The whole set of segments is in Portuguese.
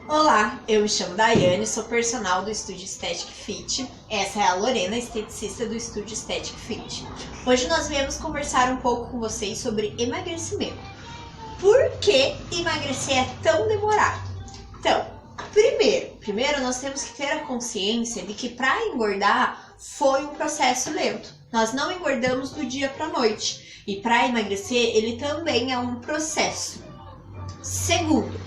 Olá, eu me chamo Daiane, sou personal do Estúdio Aesthetic Fit. Essa é a Lorena, esteticista do Estúdio Aesthetic Fit. Hoje nós viemos conversar um pouco com vocês sobre emagrecimento. Por que emagrecer é tão demorado? Então, primeiro nós temos que ter a consciência de que para engordar foi um processo lento. Nós não engordamos do dia para a noite. E para emagrecer, ele também é um processo. Segundo,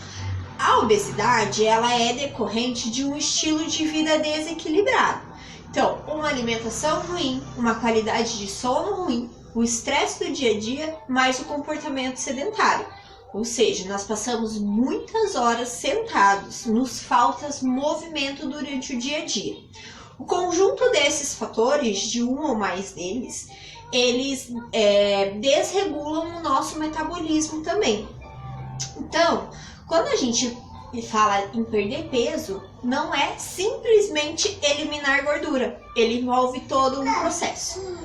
a obesidade ela é decorrente de um estilo de vida desequilibrado. Então, uma alimentação ruim, uma qualidade de sono ruim, o estresse do dia a dia, mais o comportamento sedentário. Ou seja, nós passamos muitas horas sentados, nos falta movimento durante o dia a dia. O conjunto desses fatores, de um ou mais deles, eles desregulam o nosso metabolismo também. Então, quando a gente fala em perder peso, não é simplesmente eliminar gordura. Ele envolve todo um processo.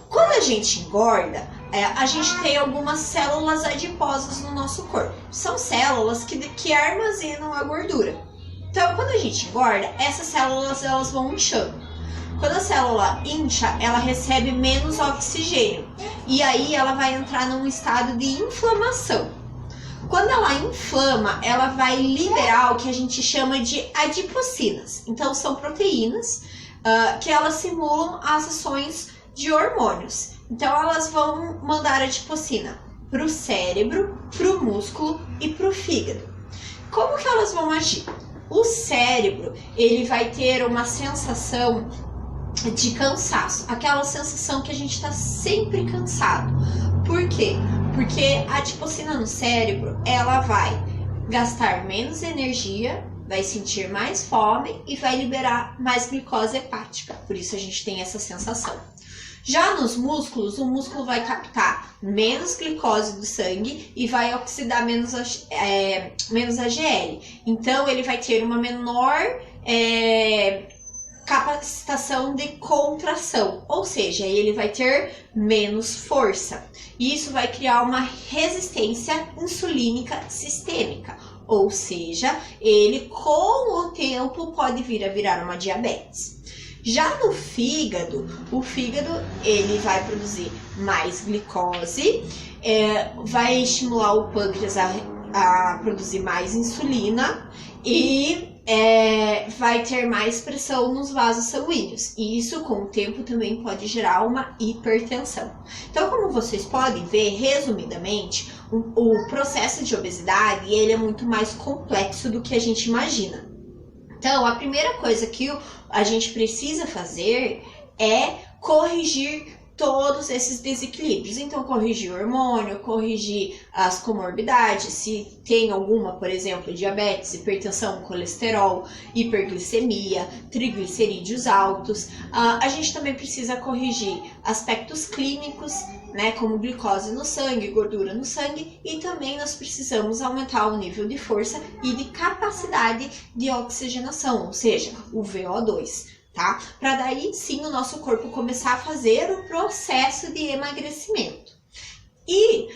Quando a gente engorda, a gente tem algumas células adiposas no nosso corpo. São células que armazenam a gordura. Então, quando a gente engorda, essas células elas vão inchando. Quando a célula incha, ela recebe menos oxigênio. E aí ela vai entrar num estado de inflamação. Quando ela inflama, ela vai liberar o que a gente chama de adipocinas. Então, são proteínas que elas simulam as ações de hormônios. Então, elas vão mandar adipocina para o cérebro, para o músculo e para o fígado. Como que elas vão agir? O cérebro, ele vai ter uma sensação de cansaço. Aquela sensação que a gente está sempre cansado. Por quê? Porque a adipocina no cérebro, ela vai gastar menos energia, vai sentir mais fome e vai liberar mais glicose hepática. Por isso a gente tem essa sensação. Já nos músculos, o músculo vai captar menos glicose do sangue e vai oxidar menos AGL. Então ele vai ter uma menor capacitação de contração, ou seja, ele vai ter menos força. E isso vai criar uma resistência insulínica sistêmica, ou seja, ele com o tempo pode vir a virar uma diabetes. Já no fígado, o fígado ele vai produzir mais glicose, vai estimular o pâncreas a produzir mais insulina e vai ter mais pressão nos vasos sanguíneos. E isso, com o tempo, também pode gerar uma hipertensão. Então, como vocês podem ver, resumidamente, o processo de obesidade ele é muito mais complexo do que a gente imagina. Então, a primeira coisa que a gente precisa fazer é corrigir todos esses desequilíbrios. Então, corrigir o hormônio, corrigir as comorbidades, se tem alguma, por exemplo, diabetes, hipertensão, colesterol, hiperglicemia, triglicerídeos altos. A gente também precisa corrigir aspectos clínicos, né, como glicose no sangue, gordura no sangue, e também nós precisamos aumentar o nível de força e de capacidade de oxigenação, ou seja, o VO2. Tá? Para daí sim o nosso corpo começar a fazer o processo de emagrecimento. E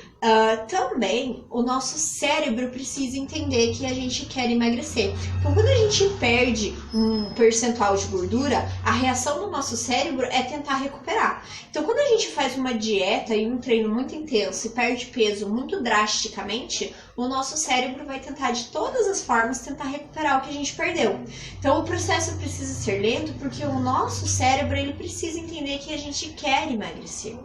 também o nosso cérebro precisa entender que a gente quer emagrecer. Então, quando a gente perde um percentual de gordura, a reação do nosso cérebro é tentar recuperar. Então, quando a gente faz uma dieta e um treino muito intenso e perde peso muito drasticamente, o nosso cérebro vai tentar de todas as formas tentar recuperar o que a gente perdeu. Então, o processo precisa ser lento porque o nosso cérebro ele precisa entender que a gente quer emagrecer.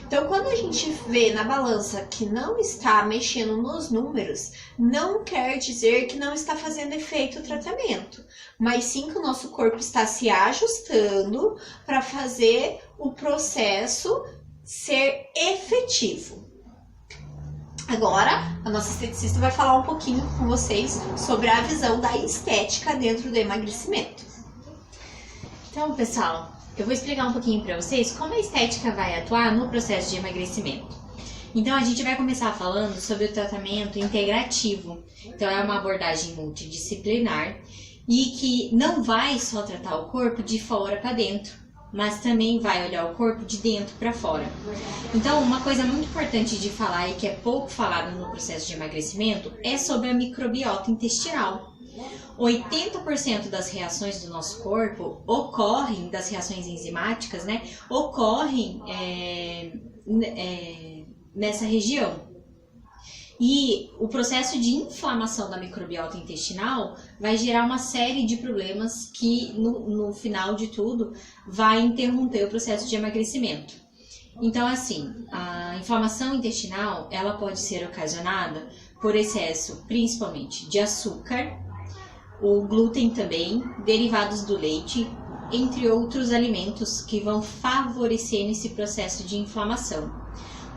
Então, quando a gente vê na balança que não está mexendo nos números, não quer dizer que não está fazendo efeito o tratamento, mas sim que o nosso corpo está se ajustando para fazer o processo ser efetivo. Agora, a nossa esteticista vai falar um pouquinho com vocês sobre a visão da estética dentro do emagrecimento. Então, pessoal, eu vou explicar um pouquinho para vocês como a estética vai atuar no processo de emagrecimento. Então, a gente vai começar falando sobre o tratamento integrativo. Então, é uma abordagem multidisciplinar e que não vai só tratar o corpo de fora para dentro, mas também vai olhar o corpo de dentro para fora. Então, uma coisa muito importante de falar e que é pouco falado no processo de emagrecimento é sobre a microbiota intestinal. 80% das reações do nosso corpo ocorrem, das reações enzimáticas, né, ocorrem nessa região. E o processo de inflamação da microbiota intestinal vai gerar uma série de problemas que, no final de tudo, vai interromper o processo de emagrecimento. Então, assim, a inflamação intestinal, ela pode ser ocasionada por excesso, principalmente, de açúcar, o glúten também, derivados do leite, entre outros alimentos que vão favorecer nesse processo de inflamação.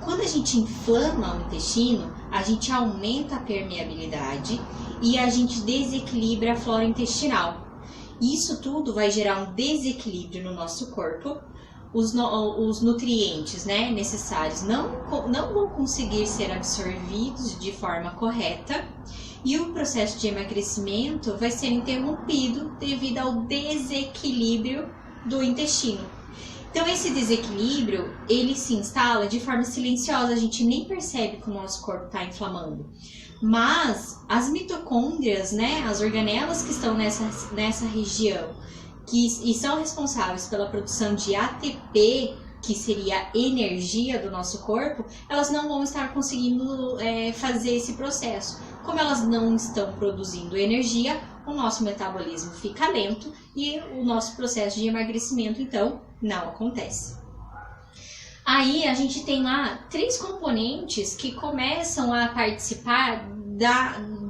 Quando a gente inflama o intestino, a gente aumenta a permeabilidade e a gente desequilibra a flora intestinal. Isso tudo vai gerar um desequilíbrio no nosso corpo. Os nutrientes, né, necessários não vão conseguir ser absorvidos de forma correta e o processo de emagrecimento vai ser interrompido devido ao desequilíbrio do intestino. Então, esse desequilíbrio, ele se instala de forma silenciosa, a gente nem percebe que o nosso corpo está inflamando. Mas as mitocôndrias, né, as organelas que estão nessa região, e são responsáveis pela produção de ATP, que seria a energia do nosso corpo, elas não vão estar conseguindo fazer esse processo. Como elas não estão produzindo energia, o nosso metabolismo fica lento e o nosso processo de emagrecimento, então, não acontece. Aí a gente tem lá 3 componentes que começam a participar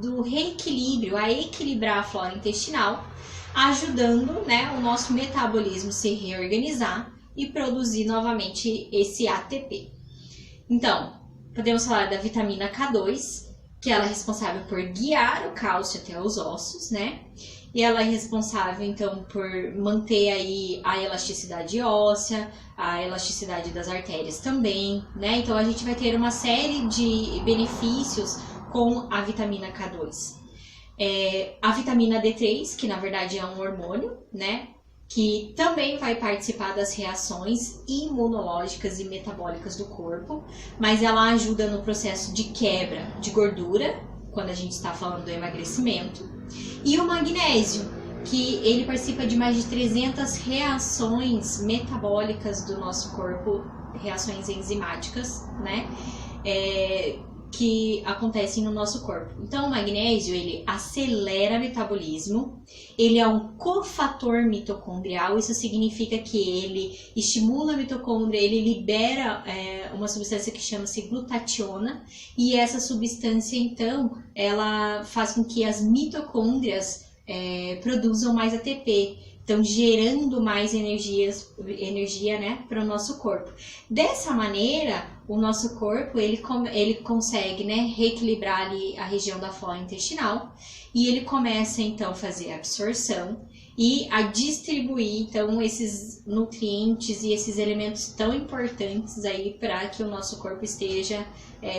do reequilíbrio, a equilibrar a flora intestinal, ajudando, né, o nosso metabolismo se reorganizar e produzir novamente esse ATP. Então, podemos falar da vitamina K2, que ela é responsável por guiar o cálcio até os ossos, né? E ela é responsável, então, por manter aí a elasticidade óssea, a elasticidade das artérias também, né? Então, a gente vai ter uma série de benefícios com a vitamina K2. A vitamina D3, que na verdade é um hormônio, né? Que também vai participar das reações imunológicas e metabólicas do corpo, mas ela ajuda no processo de quebra de gordura, quando a gente está falando do emagrecimento. E o magnésio, que ele participa de mais de 300 reações metabólicas do nosso corpo, reações enzimáticas, né? Que acontecem no nosso corpo. Então, o magnésio, ele acelera o metabolismo, ele é um cofator mitocondrial, isso significa que ele estimula a mitocôndria, ele libera uma substância que chama-se glutationa, e essa substância, então, ela faz com que as mitocôndrias produzam mais ATP, então gerando mais energia, né, para o nosso corpo. Dessa maneira, o nosso corpo ele consegue, né, reequilibrar ali a região da flora intestinal e ele começa então a fazer a absorção e a distribuir então esses nutrientes e esses elementos tão importantes aí para que o nosso corpo esteja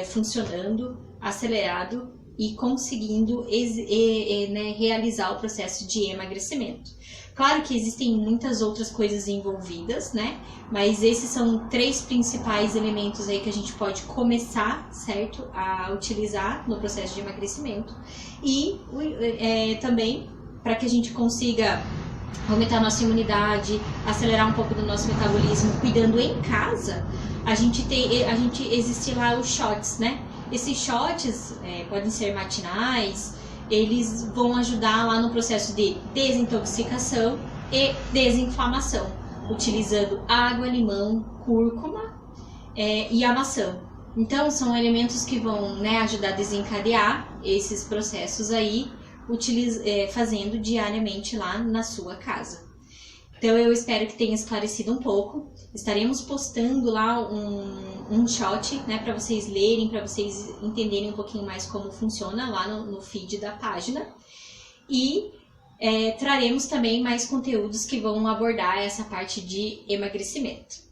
funcionando acelerado e conseguindo né, realizar o processo de emagrecimento. Claro que existem muitas outras coisas envolvidas, né? Mas esses são 3 principais elementos aí que a gente pode começar, certo? A utilizar no processo de emagrecimento. E também, para que a gente consiga aumentar a nossa imunidade, acelerar um pouco do nosso metabolismo, cuidando em casa, existe lá os shots, né? Esses shots podem ser matinais, eles vão ajudar lá no processo de desintoxicação e desinflamação, utilizando água, limão, cúrcuma e a maçã. Então, são elementos que vão, né, ajudar a desencadear esses processos aí, fazendo diariamente lá na sua casa. Então, eu espero que tenha esclarecido um pouco. Estaremos postando lá um shot, né, para vocês lerem, para vocês entenderem um pouquinho mais como funciona lá no feed da página. E traremos também mais conteúdos que vão abordar essa parte de emagrecimento.